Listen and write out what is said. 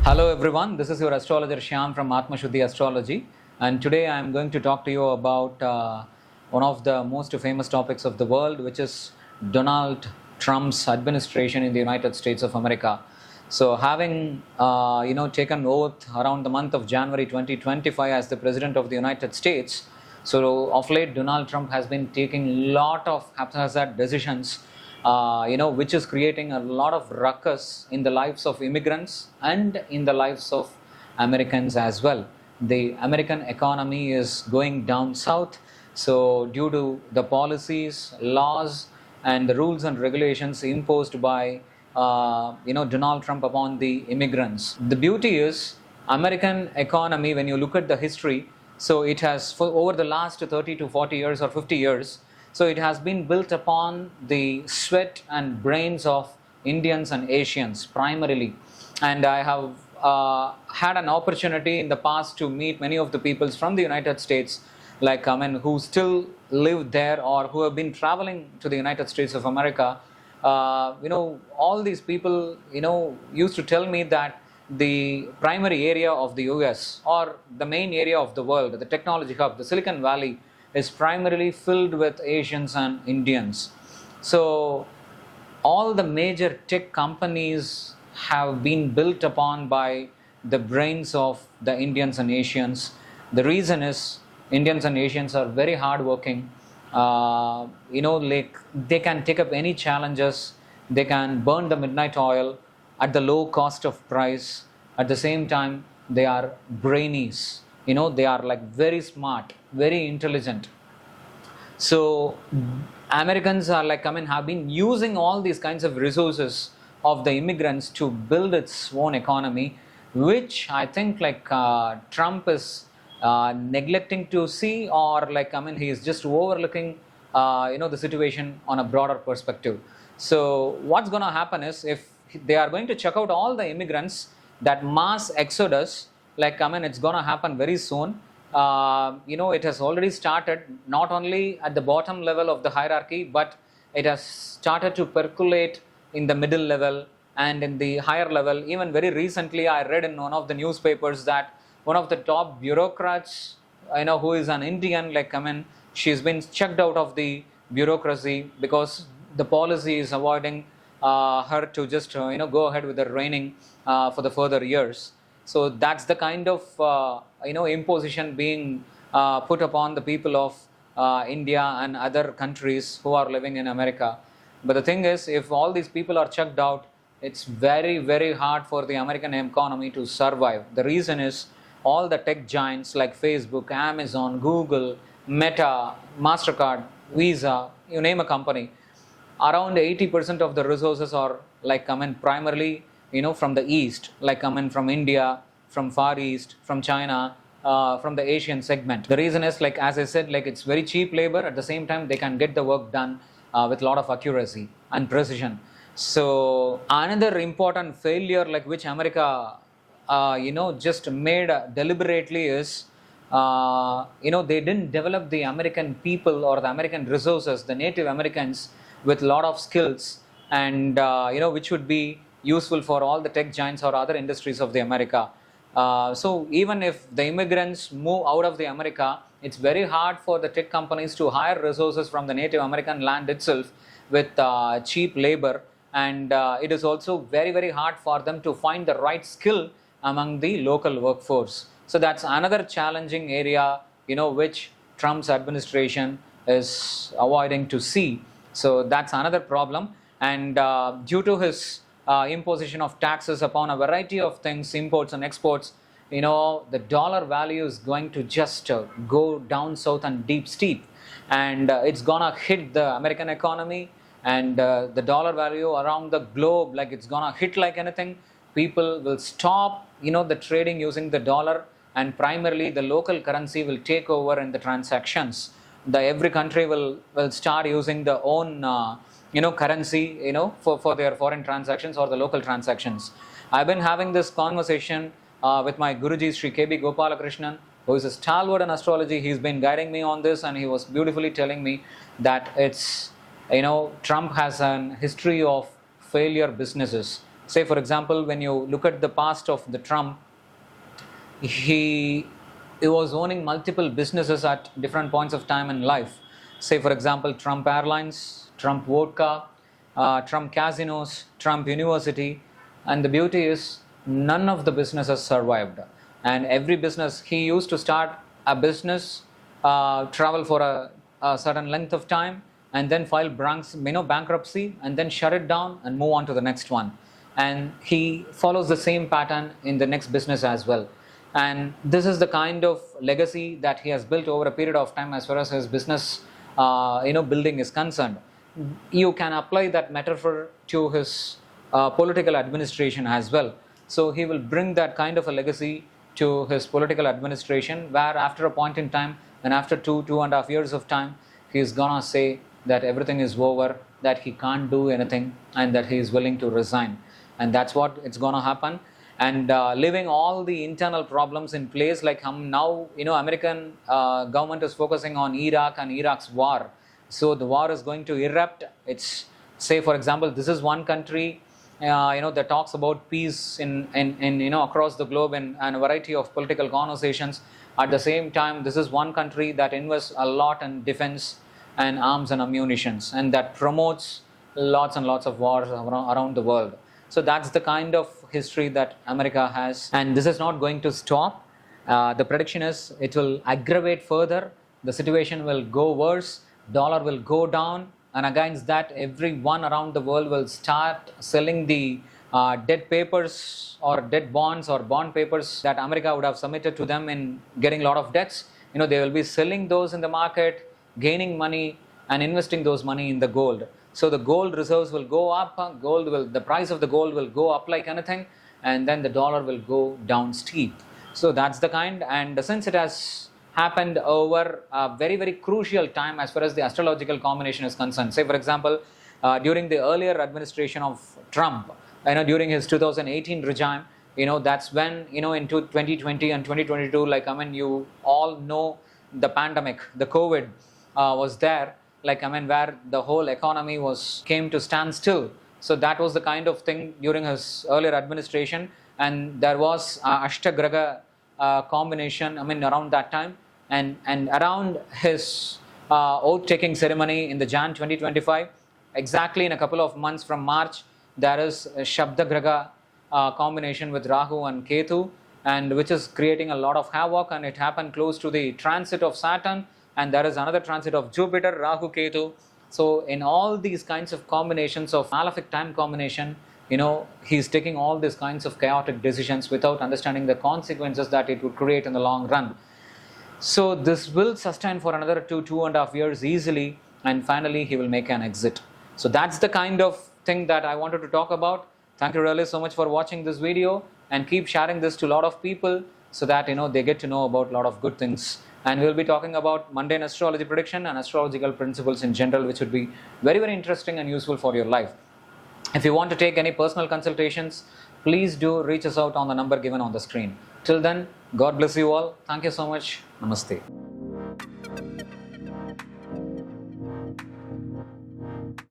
Hello everyone, this is your astrologer Shyam from Atma Shuddhi Astrology, and today I am going to talk to you about one of the most famous topics of the world, which is Donald Trump's administration in the United States of America. So having taken oath around the month of January 2025 as the President of the United States, so of late Donald Trump has been taking a lot of haphazard decisions which is creating a lot of ruckus in the lives of immigrants and in the lives of Americans as well. The American economy is going down south. So due to the policies, laws, and the rules and regulations imposed by Donald Trump upon the immigrants. The beauty is American economy, when you look at the history, so it has for over the last 30 to 40 years or 50 years, so it has been built upon the sweat and brains of Indians and Asians primarily. And I have had an opportunity in the past to meet many of the peoples from the United States, who still live there or who have been traveling to the United States of America. All these people, used to tell me that the primary area of the US or the main area of the world, the technology hub, the Silicon Valley, is primarily filled with Asians and Indians. So all the major tech companies have been built upon by the brains of the Indians and Asians. The reason is Indians and Asians are very hardworking. They can take up any challenges. They can burn the midnight oil at the low cost of price. At the same time, they are brainies. They are very smart, very intelligent. So Americans are have been using all these kinds of resources of the immigrants to build its own economy, which I think Trump is neglecting to see, or he is just overlooking the situation on a broader perspective. So what's going to happen is, if they are going to check out all the immigrants, that mass exodus, it's going to happen very soon. It has already started, not only at the bottom level of the hierarchy, but it has started to percolate in the middle level and in the higher level. Even very recently, I read in one of the newspapers that one of the top bureaucrats, who is an Indian, she's been checked out of the bureaucracy because the policy is avoiding her to just go ahead with the reigning for the further years. So that's the kind of imposition being put upon the people of India and other countries who are living in America. But the thing is, if all these people are checked out, it's very, very hard for the American economy to survive. The reason is all the tech giants like Facebook, Amazon, Google, Meta, MasterCard, Visa, you name a company, around 80% of the resources are primarily from the East, from India, from Far East, from China, from the Asian segment. The reason is, as I said, it's very cheap labor. At the same time, they can get the work done with a lot of accuracy and precision. So another important failure which America just made deliberately is they didn't develop the American people or the American resources, the Native Americans, with a lot of skills, and which would be useful for all the tech giants or other industries of the America. So even if the immigrants move out of the America, it's very hard for the tech companies to hire resources from the Native American land itself with cheap labor, and it is also very, very hard for them to find the right skill among the local workforce. So that's another challenging area which Trump's administration is avoiding to see. So that's another problem, and due to his imposition of taxes upon a variety of things, imports and exports, the dollar value is going to just go down south and deep steep, and it's gonna hit the American economy, and the dollar value around the globe, it's gonna hit like anything. People will stop the trading using the dollar, and primarily the local currency will take over in the transactions. Every country will start using their own currency, for their foreign transactions or the local transactions. I've been having this conversation with my Guruji Sri KB Gopalakrishnan, who is a stalwart in astrology. He's been guiding me on this, and he was beautifully telling me that it's Trump has an history of failure businesses. Say, for example, when you look at the past of the Trump, he he was owning multiple businesses at different points of time in life. Say, for example, Trump Airlines, Trump Vodka, Trump Casinos, Trump University. And the beauty is, none of the businesses survived. And every business, he used to start a business, travel for a certain length of time, and then file bankruptcy, and then shut it down and move on to the next one. And he follows the same pattern in the next business as well. And this is the kind of legacy that he has built over a period of time as far as his business building is concerned. You can apply that metaphor to his political administration as well. So he will bring that kind of a legacy to his political administration, where after a point in time, and after 2.5 years of time, he's gonna say that everything is over, that he can't do anything, and that he is willing to resign. And that's what it's gonna happen. And leaving all the internal problems in place, like now, American government is focusing on Iraq and Iraq's war. So the war is going to erupt. It's, say, for example, this is one country that talks about peace in across the globe and a variety of political conversations. At the same time, this is one country that invests a lot in defense and arms and ammunitions, and that promotes lots and lots of wars around the world. So that's the kind of history that America has, and this is not going to stop. The prediction is it will aggravate further. The situation will go worse. Dollar will go down, and against that, everyone around the world will start selling the debt papers or debt bonds or bond papers that America would have submitted to them in getting a lot of debts. They will be selling those in the market, gaining money, and investing those money in the gold. So the gold reserves will go up, the price of the gold will go up like anything, and then the dollar will go down steep. So that's the kind, and since it has happened over a very, very crucial time as far as the astrological combination is concerned. Say, for example, during the earlier administration of Trump, during his 2018 regime, that's when, in 2020 and 2022, you all know the pandemic, the COVID was there. Where the whole economy came to stand still. So that was the kind of thing during his earlier administration, and there was Ashtagraha combination, around that time, and around his oath-taking ceremony in the Jan 2025, exactly in a couple of months from March, there is a Shabdagraha combination with Rahu and Ketu, and which is creating a lot of havoc, and it happened close to the transit of Saturn, and there is another transit of Jupiter, Rahu, Ketu. So in all these kinds of combinations of malefic time combination, he's taking all these kinds of chaotic decisions without understanding the consequences that it would create in the long run. So this will sustain for another 2.5 years easily, and finally he will make an exit. So that's the kind of thing that I wanted to talk about. Thank you really so much for watching this video, and keep sharing this to a lot of people so that they get to know about a lot of good things. And we'll be talking about mundane astrology prediction and astrological principles in general, which would be very, very interesting and useful for your life. If you want to take any personal consultations, please do reach us out on the number given on the screen. Till then, God bless you all. Thank you so much. Namaste.